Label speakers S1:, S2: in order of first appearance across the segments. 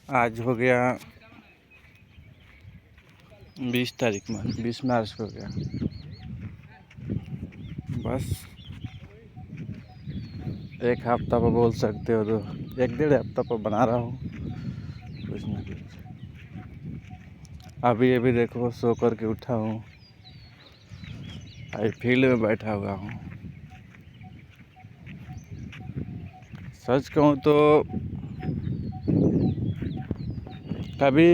S1: आज हो गया 20 तारीख में, 20 मार्च हो गया। बस एक हफ्ता पर बोल सकते हो, तो 1 डेढ़ हफ्ता पर बना रहा हूँ कुछ ना कुछ। अभी देखो सो कर के उठा हूँ, अभी फील्ड में बैठा हुआ हूँ। सच कहूँ तो कभी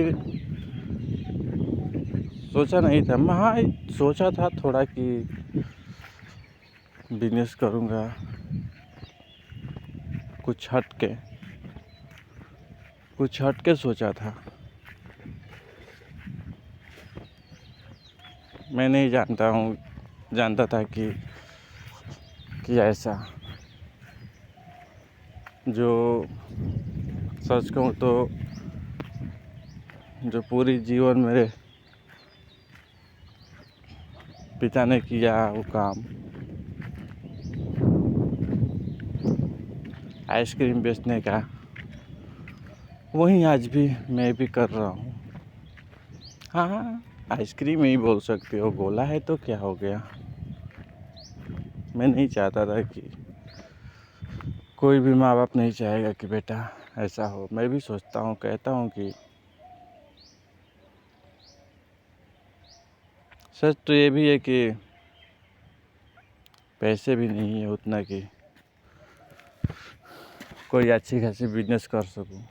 S1: सोचा नहीं था मैं। हाँ, सोचा था थोड़ा कि बिजनेस करूँगा कुछ हट के सोचा था। मैं नहीं जानता था कि ऐसा जो सच कहूँ तो जो पूरी जीवन मेरे पिता ने किया वो काम, आइसक्रीम बेचने का, वही आज भी मैं भी कर रहा हूँ। हाँ, आइसक्रीम ही बोल सकते हो, गोला है तो क्या हो गया। मैं नहीं चाहता था कि कोई भी माँ बाप नहीं चाहेगा कि बेटा ऐसा हो। मैं भी सोचता हूँ, कहता हूँ कि सच तो ये भी है कि पैसे भी नहीं है उतना कि कोई अच्छी खासी बिजनेस कर सकूँ।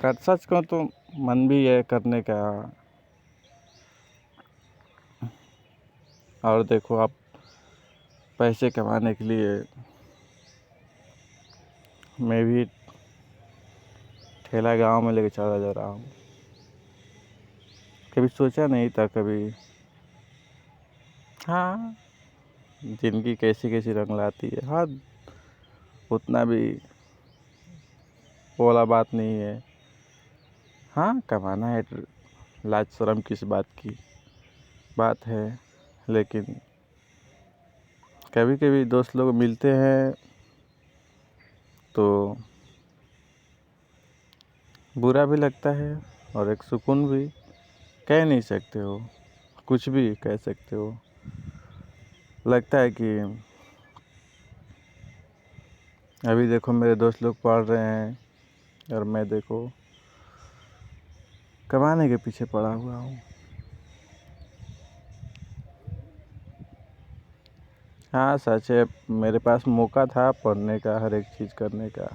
S1: सच कहूँ तो मन भी है करने का। और देखो आप, पैसे कमाने के लिए मैं भी ठेला गांव में लेके चला जा रहा हूँ। कभी सोचा नहीं था कभी। हाँ, जिंदगी कैसी कैसी रंग लाती है। हाँ, उतना भी बोला बात नहीं है। हाँ, कमाना है, लाज शर्म किस बात की बात है। लेकिन कभी कभी दोस्त लोग मिलते हैं तो बुरा भी लगता है और एक सुकून भी। कह नहीं सकते हो, कुछ भी कह सकते हो। लगता है कि अभी देखो मेरे दोस्त लोग पढ़ रहे हैं और मैं देखो कमाने के पीछे पड़ा हुआ हूँ। हाँ सच है, मेरे पास मौका था पढ़ने का, हर एक चीज़ करने का।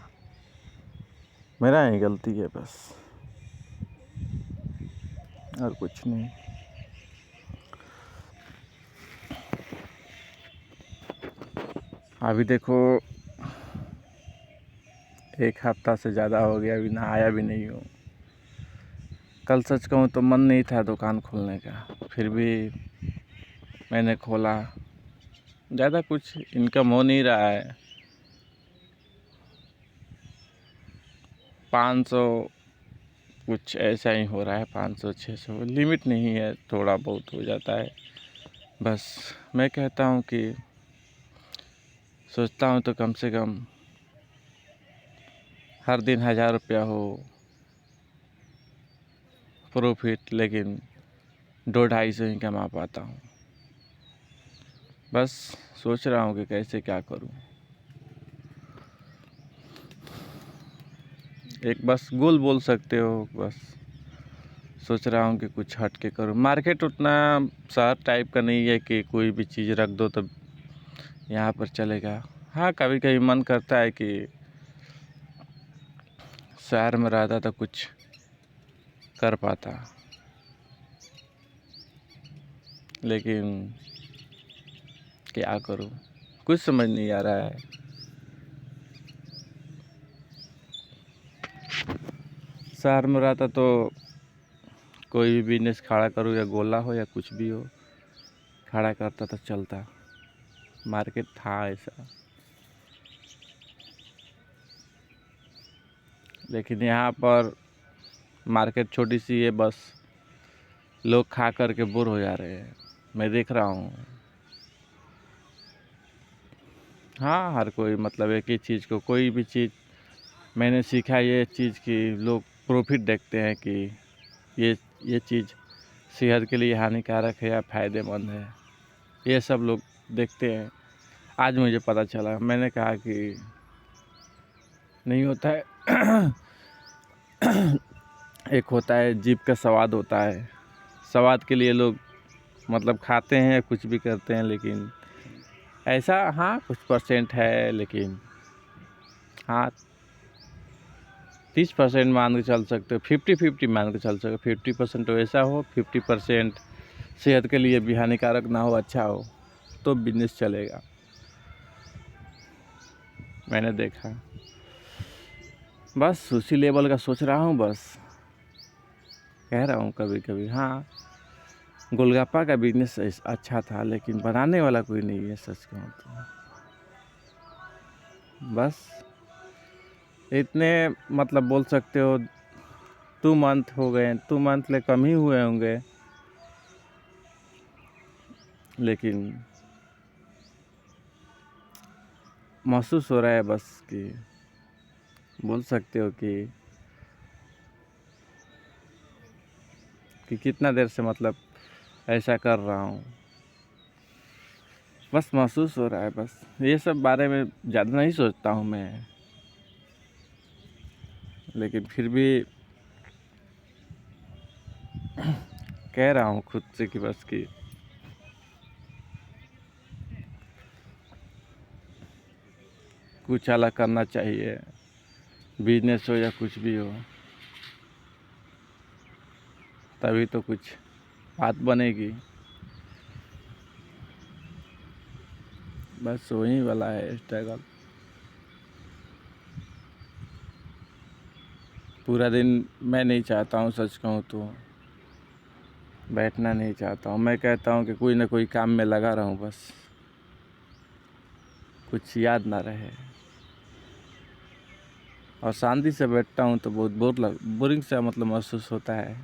S1: मेरा ही गलती है बस, और कुछ नहीं। अभी देखो 1 हफ्ता से ज़्यादा हो गया, अभी नहाया भी नहीं हूँ। कल सच कहूँ तो मन नहीं था दुकान खोलने का, फिर भी मैंने खोला। ज़्यादा कुछ इनकम हो नहीं रहा है, 500 कुछ ऐसा ही हो रहा है, 500-600 लिमिट नहीं है, थोड़ा बहुत हो जाता है। बस मैं कहता हूँ कि सोचता हूँ तो कम से कम हर दिन 1000 रुपया हो प्रॉफिट, लेकिन 200-250 ही कमा पाता हूँ। बस सोच रहा हूँ कि कैसे क्या करूँ। एक बस गोल बोल सकते हो। बस सोच रहा हूँ कि कुछ हट के करूँ। मार्केट उतना शहर टाइप का नहीं है कि कोई भी चीज़ रख दो तो यहाँ पर चलेगा। हाँ, कभी कभी मन करता है कि शहर में रहता तो कुछ कर पाता, लेकिन क्या करूँ, कुछ समझ नहीं आ रहा है। शहर में रहता तो कोई भी बिजनेस खड़ा करूँ, या गोला हो या कुछ भी हो, खड़ा करता तो चलता। मार्केट था ऐसा, लेकिन यहाँ पर मार्केट छोटी सी है, बस लोग खा कर के बोर हो जा रहे हैं, मैं देख रहा हूँ। हाँ, हर कोई मतलब एक ही चीज़ को, कोई भी चीज़ मैंने सीखा ये चीज़ कि लोग प्रॉफिट देखते हैं कि ये चीज़ सेहत के लिए हानिकारक है या फ़ायदेमंद है, ये सब लोग देखते हैं। आज मुझे पता चला, मैंने कहा कि नहीं होता है। एक होता है जीभ का स्वाद होता है, स्वाद के लिए लोग मतलब खाते हैं, कुछ भी करते हैं, लेकिन ऐसा हाँ कुछ परसेंट है, लेकिन हाँ 30% मान के चल सकते हो, 50-50 मान के चल सकते हो। 50% वैसा हो, 50% सेहत के लिए भी हानिकारक ना हो, अच्छा हो, तो बिजनेस चलेगा। मैंने देखा, बस उसी लेवल का सोच रहा हूँ, बस कह रहा हूँ कभी कभी। हाँ, गोलगप्पा का बिजनेस अच्छा था, लेकिन बनाने वाला कोई नहीं है, सच कहूँ तो। बस इतने मतलब बोल सकते हो 2 मंथ हो गए, 2 मंथ ले कम ही हुए होंगे, लेकिन महसूस हो रहा है बस कि बोल सकते हो कि कितना देर से मतलब ऐसा कर रहा हूँ। बस महसूस हो रहा है, बस ये सब बारे में ज़्यादा नहीं सोचता हूँ मैं, लेकिन फिर भी कह रहा हूँ खुद से कि बस कि कुछ अलग करना चाहिए, बिजनेस हो या कुछ भी हो, तभी तो कुछ बात बनेगी। बस वही वाला है स्ट्रगल। पूरा दिन मैं नहीं चाहता हूँ, सच कहूँ तो बैठना नहीं चाहता हूँ। मैं कहता हूँ कि कोई ना कोई काम में लगा रहूँ, बस कुछ याद ना रहे। और शांति से बैठता हूँ तो बहुत बोरिंग सा मतलब महसूस होता है।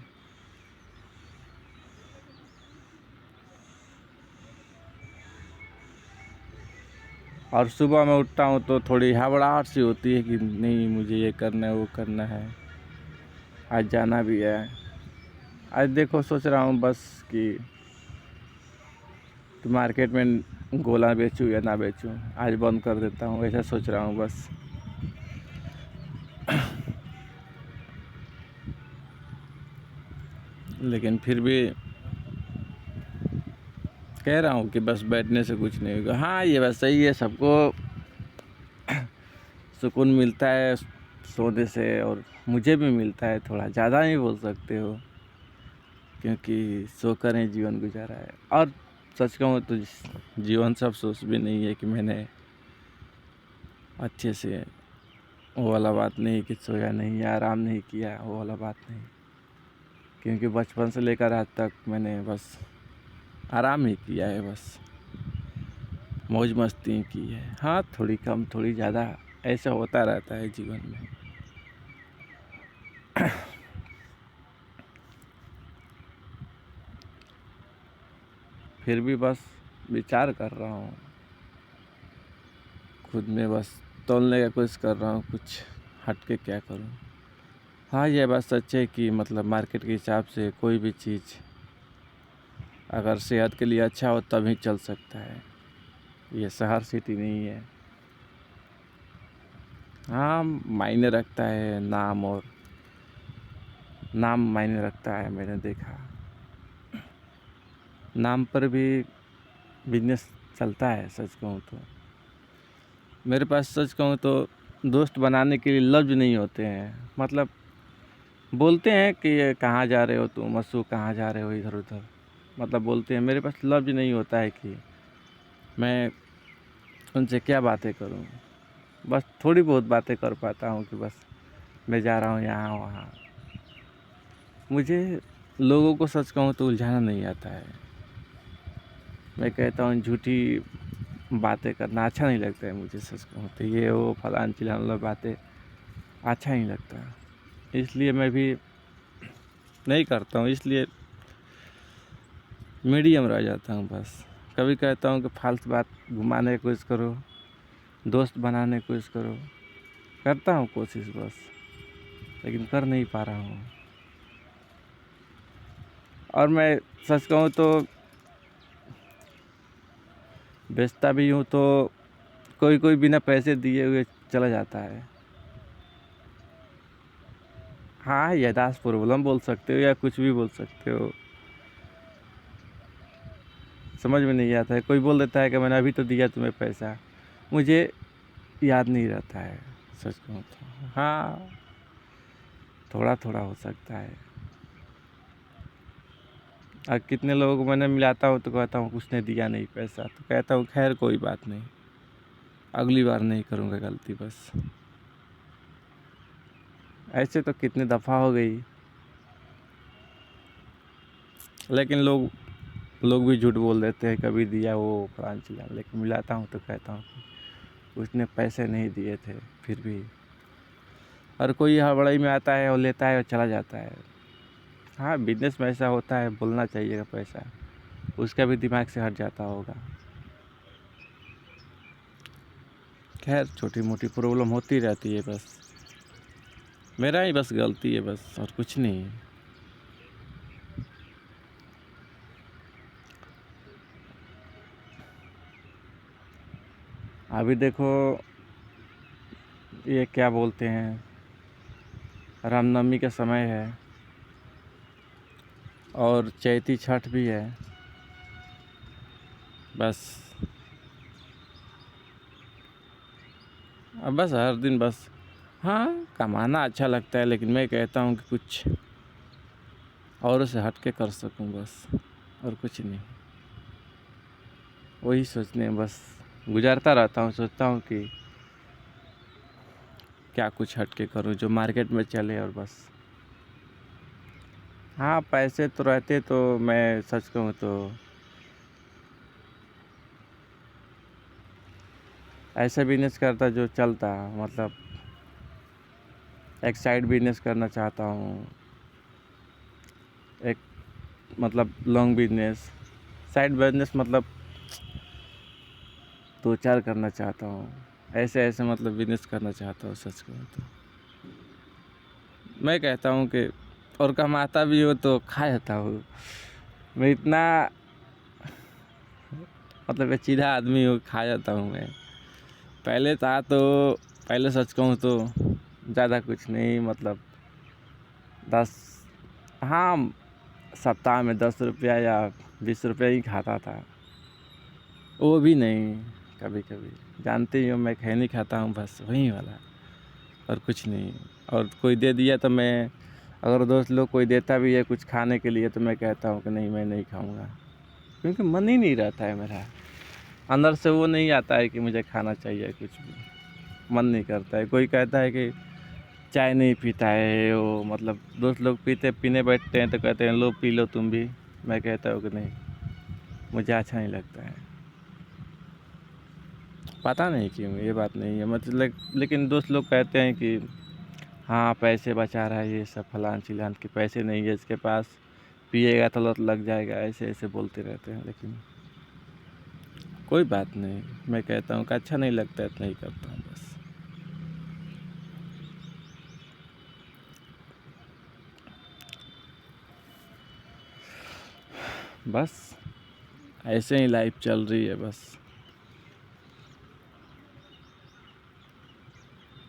S1: और सुबह में उठता हूँ तो थोड़ी घबराहट सी होती है कि नहीं, मुझे ये करना है, वो करना है, आज जाना भी है। आज देखो सोच रहा हूँ बस कि मार्केट में गोला बेचूँ या ना बेचूँ, आज बंद कर देता हूँ, ऐसा सोच रहा हूँ बस। लेकिन फिर भी कह रहा हूँ कि बस बैठने से कुछ नहीं होगा। हाँ, ये बात सही है, सबको सुकून मिलता है सोने से, और मुझे भी मिलता है, थोड़ा ज़्यादा नहीं बोल सकते हो, क्योंकि सोकर ही जीवन गुजारा है। और सच कहूँ तो जीवन सब सोच भी नहीं है कि मैंने अच्छे से वो वाला बात नहीं कि सोया नहीं या आराम नहीं किया, वो वाला बात नहीं, क्योंकि बचपन से लेकर आज तक मैंने बस आराम ही किया है, बस मौज मस्ती की है। हाँ, थोड़ी कम थोड़ी ज़्यादा ऐसा होता रहता है जीवन में। फिर भी बस विचार कर रहा हूँ खुद में, बस तोलने का कोशिश कर रहा हूँ कुछ हट के क्या करूँ। हाँ, ये बात सच है कि मतलब मार्केट के हिसाब से कोई भी चीज़ अगर सेहत के लिए अच्छा हो तभी चल सकता है, ये शहर सिटी नहीं है। हाँ, मायने रखता है नाम, और नाम मायने रखता है, मैंने देखा। नाम पर भी बिजनेस चलता है, सच कहूँ तो। मेरे पास सच कहूँ तो दोस्त बनाने के लिए लफ्ज़ नहीं होते हैं। मतलब बोलते हैं कि ये कहाँ जा रहे हो तुम, मसू कहाँ जा रहे हो, इधर उधर मतलब बोलते हैं। मेरे पास लफ्ज़ नहीं होता है कि मैं उनसे क्या बातें करूँ। बस थोड़ी बहुत बातें कर पाता हूँ कि बस मैं जा रहा हूँ यहाँ वहाँ। मुझे लोगों को सच कहूँ तो उलझाना नहीं आता है। मैं कहता हूँ झूठी बातें करना अच्छा नहीं लगता है मुझे, सच कहूँ तो ये वो फलान चिलान वाला बातें अच्छा नहीं लगता, इसलिए मैं भी नहीं करता हूँ। इसलिए मीडियम रह जाता हूँ बस। कभी कहता हूँ कि फालतू बात घुमाने की कोशिश करो, दोस्त बनाने की कोशिश करो, करता हूँ कोशिश बस, लेकिन कर नहीं पा रहा हूँ। और मैं सच कहूँ तो बेचता भी हूँ तो कोई कोई बिना पैसे दिए हुए चला जाता है। हाँ, याददाश्त प्रॉब्लम बोल सकते हो या कुछ भी बोल सकते हो, समझ में नहीं आता है। कोई बोल देता है कि मैंने अभी तो दिया तुम्हें पैसा, मुझे याद नहीं रहता है सच कहूँ तो। हाँ, थोड़ा थोड़ा हो सकता है। और कितने लोगों को मैंने मिलाता हूँ तो कहता हूँ उसने दिया नहीं पैसा, तो कहता हूँ खैर कोई बात नहीं, अगली बार नहीं करूँगा गलती बस। ऐसे तो कितने दफ़ा हो गई, लेकिन लोग भी झूठ बोल देते हैं, कभी दिया वो फलान चिलान, लेकिन मिलाता हूँ तो कहता हूँ कि उसने पैसे नहीं दिए थे फिर भी। और कोई हड़बड़ी में आता है और लेता है और चला जाता है। हाँ, बिजनेस में ऐसा होता है, बोलना चाहिए पैसा, उसका भी दिमाग से हट जाता होगा। खैर छोटी मोटी प्रॉब्लम होती रहती है बस, मेरा ही बस गलती है बस, और कुछ नहीं है। अभी देखो, ये क्या बोलते हैं, रामनवमी का समय है और चैती छठ भी है। बस अब बस हर दिन बस, हाँ कमाना अच्छा लगता है, लेकिन मैं कहता हूँ कि कुछ और से हट के कर सकूँ बस, और कुछ नहीं। वही सोचने में बस गुजारता रहता हूँ, सोचता हूँ कि क्या कुछ हट के करूँ जो मार्केट में चले, और बस। हाँ, पैसे तो रहते तो मैं सच कहूँ तो ऐसा बिजनेस करता जो चलता, मतलब एक साइड बिजनेस करना चाहता हूँ, एक मतलब लॉन्ग बिजनेस, साइड बिजनेस मतलब 2-4 करना चाहता हूँ। ऐसे मतलब बिजनेस करना चाहता हूँ सच कहूँ तो। मैं कहता हूँ कि और कमाता भी हो तो खा जाता हूँ। मैं इतना मतलब एक सीधा आदमी हूँ, खा जाता हूँ मैं। पहले था तो पहले सच कहूँ तो ज़्यादा कुछ नहीं, मतलब 10, हाँ सप्ताह में 10 रुपया या 20 रुपया ही खाता था, वो भी नहीं। कभी कभी जानते ही हो मैं खैनी खाता हूँ बस, वही वाला, और कुछ नहीं। और कोई दे दिया तो मैं, अगर दोस्त लोग कोई देता भी है कुछ खाने के लिए तो मैं कहता हूँ कि नहीं मैं नहीं खाऊंगा, क्योंकि मन ही नहीं रहता है मेरा, अंदर से वो नहीं आता है कि मुझे खाना चाहिए, कुछ भी मन नहीं करता है। कोई कहता है कि चाय नहीं पीता है वो, मतलब दोस्त लोग पीने बैठते हैं तो कहते हैं लो पी लो तुम भी, मैं कहता हूँ कि नहीं, मुझे अच्छा नहीं लगता है। पता नहीं क्यों, ये बात नहीं है मतलब, लेकिन दोस्त लोग कहते हैं कि हाँ पैसे बचा रहा है, ये सब फलान चिलान के पैसे नहीं है इसके पास, पिएगा तो लत लग जाएगा, ऐसे ऐसे बोलते रहते हैं। लेकिन कोई बात नहीं, मैं कहता हूँ कि अच्छा नहीं लगता है तो नहीं करता हूँ बस। बस ऐसे ही लाइफ चल रही है बस,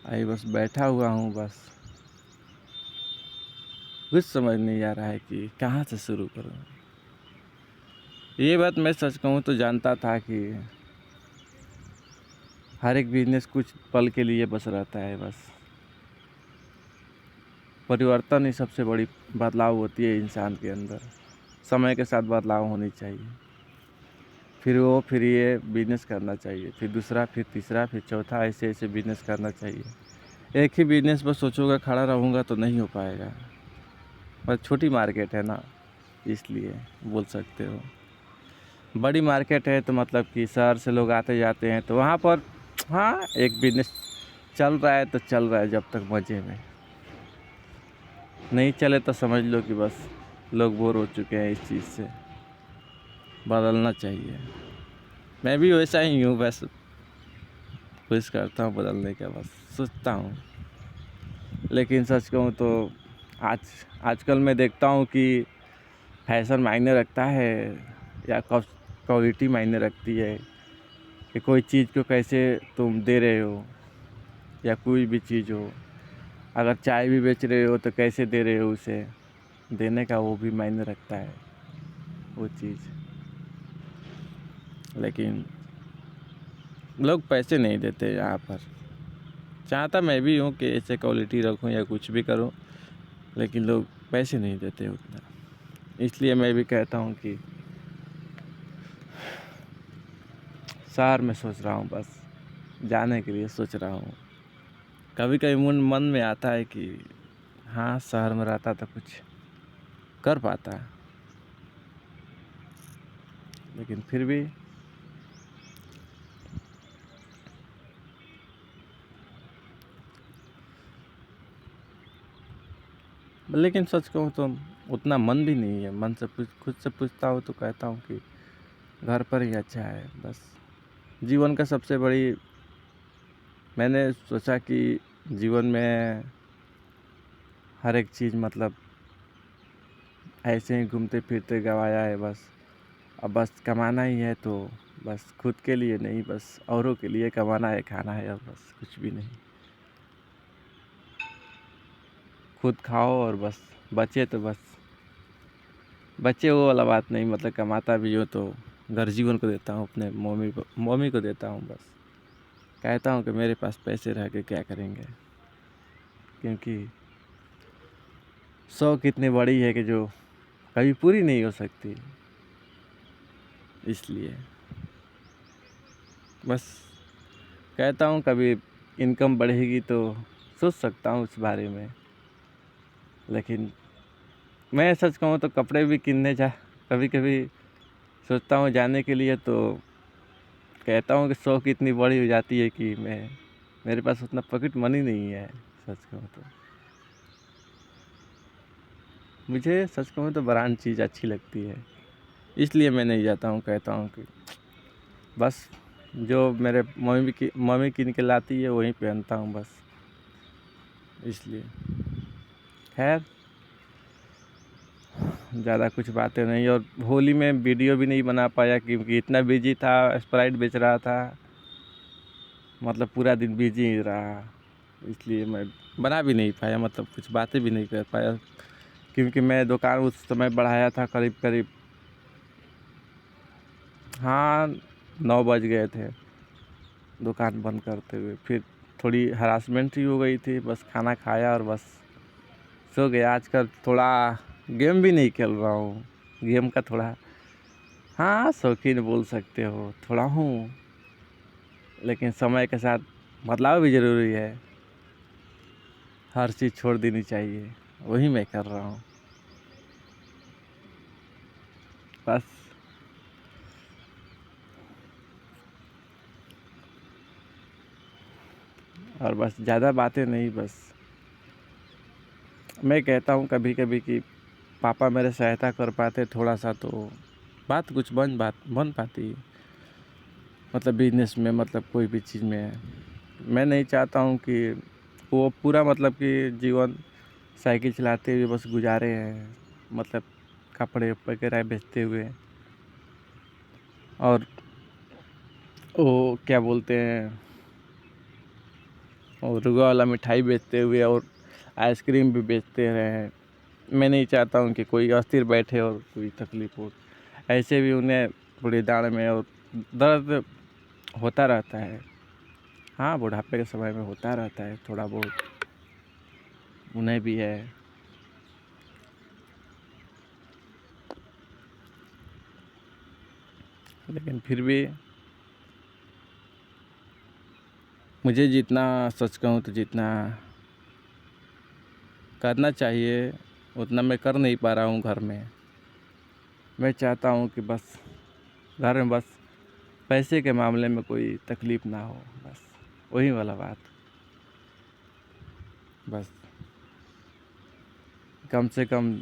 S1: अभी बस बैठा हुआ हूँ बस, कुछ समझ नहीं आ रहा है कि कहाँ से शुरू करूँ। ये बात मैं सच कहूँ तो जानता था कि हर एक बिजनेस कुछ पल के लिए बस रहता है बस, परिवर्तन ही सबसे बड़ी बदलाव होती है इंसान के अंदर, समय के साथ बदलाव होनी चाहिए। फिर ये बिजनेस करना चाहिए, फिर दूसरा, फिर तीसरा, फिर चौथा, ऐसे ऐसे बिजनेस करना चाहिए। एक ही बिजनेस पर सोचूंगा खड़ा रहूँगा तो नहीं हो पाएगा। बस छोटी मार्केट है ना, इसलिए बोल सकते हो। बड़ी मार्केट है तो मतलब कि शहर से लोग आते जाते हैं तो वहाँ पर हाँ एक बिजनेस चल रहा है तो चल रहा है जब तक मज़े में, नहीं चले तो समझ लो कि बस लोग बोर हो चुके हैं इस चीज़ से, बदलना चाहिए। मैं भी वैसा ही हूँ बस, कोशिश करता हूँ बदलने का, बस सोचता हूँ। लेकिन सच कहूँ तो आजकल मैं देखता हूँ कि फैशन मायने रखता है या क्वालिटी मायने रखती है कि कोई चीज़ को कैसे तुम दे रहे हो, या कोई भी चीज़ हो। अगर चाय भी बेच रहे हो तो कैसे दे रहे हो उसे, देने का वो भी मायने रखता है वो चीज़। लेकिन लोग पैसे नहीं देते यहाँ पर। चाहता मैं भी हूँ कि ऐसे क्वालिटी रखूँ या कुछ भी करूँ, लेकिन लोग पैसे नहीं देते उतना। इसलिए मैं भी कहता हूँ कि शहर में सोच रहा हूँ, बस जाने के लिए सोच रहा हूँ। कभी कभी मन में आता है कि हाँ, शहर में रहता तो कुछ कर पाता, लेकिन फिर भी लेकिन सच कहूँ तो उतना मन भी नहीं है। मन से खुद से पूछता हूँ तो कहता हूँ कि घर पर ही अच्छा है। बस जीवन का सबसे बड़ी, मैंने सोचा कि जीवन में हर एक चीज़ मतलब ऐसे ही घूमते फिरते गवाया है बस। अब बस कमाना ही है, तो बस खुद के लिए नहीं, बस औरों के लिए कमाना है, खाना है, और बस कुछ भी नहीं। खुद खाओ और बस बचे तो बस बचे, वो वाला बात नहीं। मतलब कमाता भी हो तो घर जीवन को देता हूँ, अपने मम्मी को देता हूँ। बस कहता हूँ कि मेरे पास पैसे रह के क्या करेंगे, क्योंकि शौक इतनी बड़ी है कि जो कभी पूरी नहीं हो सकती। इसलिए बस कहता हूँ कभी इनकम बढ़ेगी तो सोच सकता हूँ उस बारे में। लेकिन मैं सच कहूँ तो कपड़े भी किनने कभी कभी सोचता हूँ जाने के लिए, तो कहता हूँ कि शौक इतनी बड़ी हो जाती है कि मेरे पास उतना पॉकेट मनी नहीं है। सच कहूँ तो मुझे सच कहूँ तो ब्रांड चीज़ अच्छी लगती है, इसलिए मैं नहीं जाता हूँ। कहता हूँ कि बस जो मेरे मम्मी किन के लाती है वही पहनता हूँ बस। इसलिए खैर ज़्यादा कुछ बातें नहीं। और होली में वीडियो भी नहीं बना पाया क्योंकि इतना बिजी था, स्प्राइट बेच रहा था, मतलब पूरा दिन बिजी ही रहा। इसलिए मैं बना भी नहीं पाया, मतलब कुछ बातें भी नहीं कर पाया, क्योंकि मैं दुकान उस समय बढ़ाया था करीब करीब, हाँ, 9 बज गए थे दुकान बंद करते हुए। फिर थोड़ी हरासमेंट ही हो गई थी, बस खाना खाया और बस सो गया। आजकल थोड़ा गेम भी नहीं खेल रहा हूँ। गेम का थोड़ा, हाँ, शौकीन बोल सकते हो, थोड़ा हूँ। लेकिन समय के साथ बदलाव भी ज़रूरी है, हर चीज़ छोड़ देनी चाहिए, वही मैं कर रहा हूँ बस। और बस ज़्यादा बातें नहीं, बस मैं कहता हूँ कभी कभी कि पापा मेरे सहायता कर पाते थोड़ा सा तो बात कुछ बन पाती, मतलब बिजनेस में, मतलब कोई भी चीज़ में। मैं नहीं चाहता हूँ कि वो पूरा मतलब कि जीवन साइकिल चलाते हुए बस गुजारे हैं, मतलब कपड़े वगैरह बेचते हुए, और वो क्या बोलते हैं, और रुआ वाला मिठाई बेचते हुए और आइसक्रीम भी बेचते रहें। मैं नहीं चाहता हूँ कि कोई अस्थिर बैठे और कोई तकलीफ़ हो। ऐसे भी उन्हें थोड़ी दाढ़ में और दर्द होता रहता है। हाँ, बुढ़ापे के समय में होता रहता है थोड़ा बहुत, उन्हें भी है। लेकिन फिर भी मुझे जितना, सच कहूँ तो जितना करना चाहिए उतना मैं कर नहीं पा रहा हूँ घर में। मैं चाहता हूँ कि बस घर में बस पैसे के मामले में कोई तकलीफ़ ना हो, बस वही वाला बात। बस कम से कम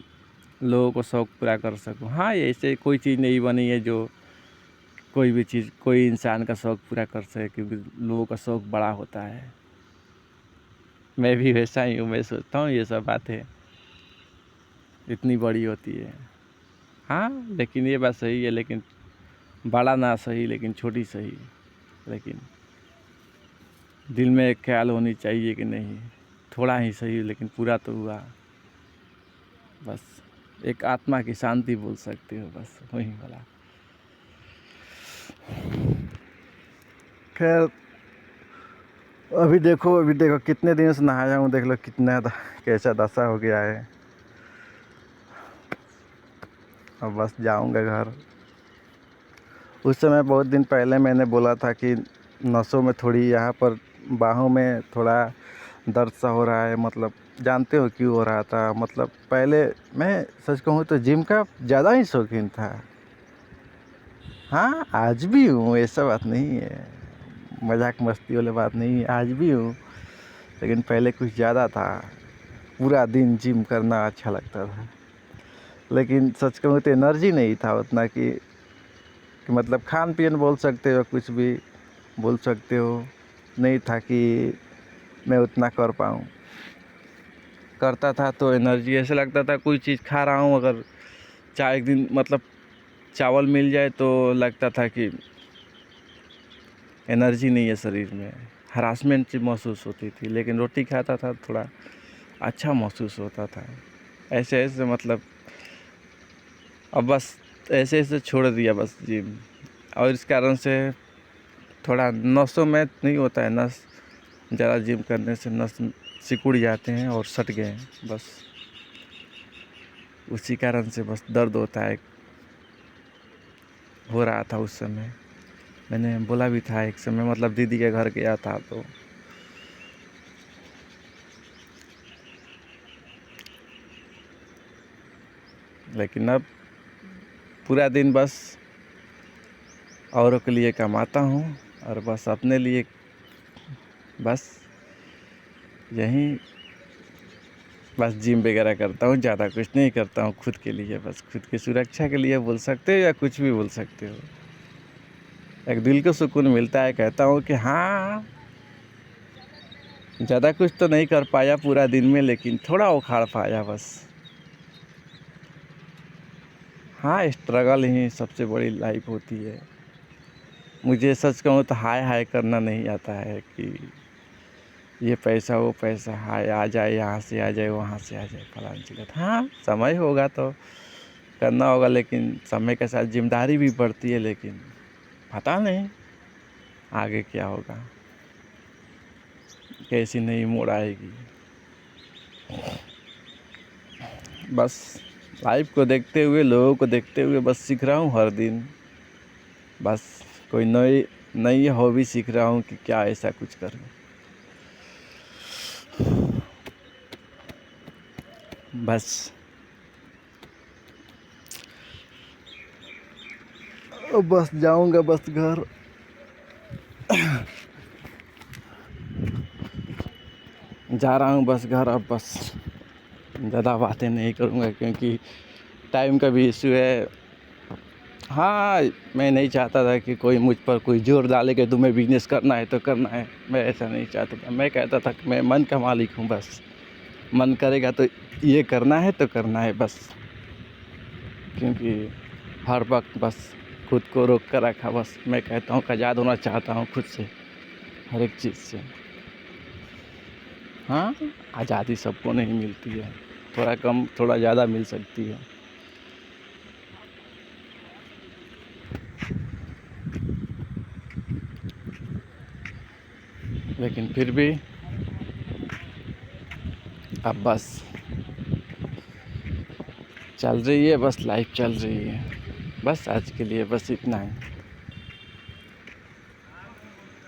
S1: लोगों को शौक़ पूरा कर सकूँ। हाँ, ऐसे कोई चीज़ नहीं बनी है जो कोई भी चीज़, कोई इंसान का शौक़ पूरा कर सके, क्योंकि लोगों का शौक़ बड़ा होता है। मैं भी वैसा ही हूँ, मैं सोचता हूँ ये सब बातें इतनी बड़ी होती है। हाँ, लेकिन ये बात सही है, लेकिन बड़ा ना सही लेकिन छोटी सही। लेकिन दिल में एक ख्याल होनी चाहिए कि नहीं, थोड़ा ही सही लेकिन पूरा तो हुआ। बस एक आत्मा की शांति बोल सकते हो, बस वही वाला। खैर अभी देखो कितने दिनों से नहाया हूँ, देख लो कितना कैसा दशा हो गया है। अब बस जाऊँगा घर। उस समय बहुत दिन पहले मैंने बोला था कि नसों में थोड़ी, यहाँ पर बाहों में थोड़ा दर्द सा हो रहा है। मतलब जानते हो क्यों हो रहा था? मतलब पहले मैं सच कहूँ तो जिम का ज़्यादा ही शौकीन था। हाँ, आज भी हूँ, ऐसा बात नहीं है, मजाक मस्ती वाली बात नहीं है, आज भी हूँ। लेकिन पहले कुछ ज़्यादा था, पूरा दिन जिम करना अच्छा लगता था। लेकिन सच कहूँ तो एनर्जी नहीं था उतना कि मतलब खान पीन बोल सकते हो, कुछ भी बोल सकते हो, नहीं था कि मैं उतना कर पाऊँ। करता था तो एनर्जी ऐसे लगता था, कोई चीज़ खा रहा हूँ अगर एक दिन मतलब चावल मिल जाए तो लगता था कि एनर्जी नहीं है शरीर में, हरासमेंट सी महसूस होती थी। लेकिन रोटी खाता था थोड़ा अच्छा महसूस होता था। ऐसे ऐसे मतलब अब बस ऐसे ऐसे छोड़ दिया बस जिम। और इस कारण से थोड़ा नसों में नहीं होता है, नस ज़्यादा जिम करने से नस सिकुड़ जाते हैं और सट गए हैं, बस उसी कारण से बस दर्द होता है, हो रहा था उस समय। मैंने बोला भी था एक समय, मतलब दीदी के घर गया था तो लेकिन अब पूरा दिन बस औरों के लिए कमाता हूँ और बस अपने लिए बस यहीं बस जिम वगैरह करता हूँ, ज़्यादा कुछ नहीं करता हूँ खुद के लिए, बस खुद की सुरक्षा के लिए बोल सकते हो या कुछ भी बोल सकते हो। एक दिल को सुकून मिलता है, कहता हूँ कि हाँ ज़्यादा कुछ तो नहीं कर पाया पूरा दिन में, लेकिन थोड़ा उखाड़ पाया बस। हाँ, स्ट्रगल ही सबसे बड़ी लाइफ होती है। मुझे सच कहूँ तो हाय हाय करना नहीं आता है कि ये पैसा वो पैसा, हाय आ जाए, यहाँ से आ जाए, वहाँ से आ जाए, फलानी चीज़। हाँ, समय होगा तो करना होगा, लेकिन समय के साथ जिम्मेदारी भी बढ़ती है। लेकिन पता नहीं आगे क्या होगा, कैसी नई मोड़ आएगी। बस लाइफ को देखते हुए, लोगों को देखते हुए बस सीख रहा हूँ हर दिन। बस कोई नई हॉबी सीख रहा हूँ कि क्या ऐसा कुछ करूँ। बस बस जाऊँगा बस घर। जा रहा हूँ बस घर। अब बस ज़्यादा बातें नहीं करूँगा क्योंकि टाइम का भी इशू है। हाँ, मैं नहीं चाहता था कि कोई मुझ पर कोई जोर डाले कि तुम्हें बिजनेस करना है तो करना है। मैं ऐसा नहीं चाहता था। मैं कहता था कि मैं मन का मालिक हूँ, बस मन करेगा तो ये करना है तो करना है बस। क्योंकि हर वक्त बस खुद को रोक कर रखा। बस मैं कहता हूँ कि आज़ाद होना चाहता हूँ खुद से, हर एक चीज़ से। हाँ, आज़ादी सबको नहीं मिलती है, थोड़ा कम थोड़ा ज़्यादा मिल सकती है। लेकिन फिर भी अब बस चल रही है, बस लाइफ चल रही है। बस आज के लिए बस इतना ही।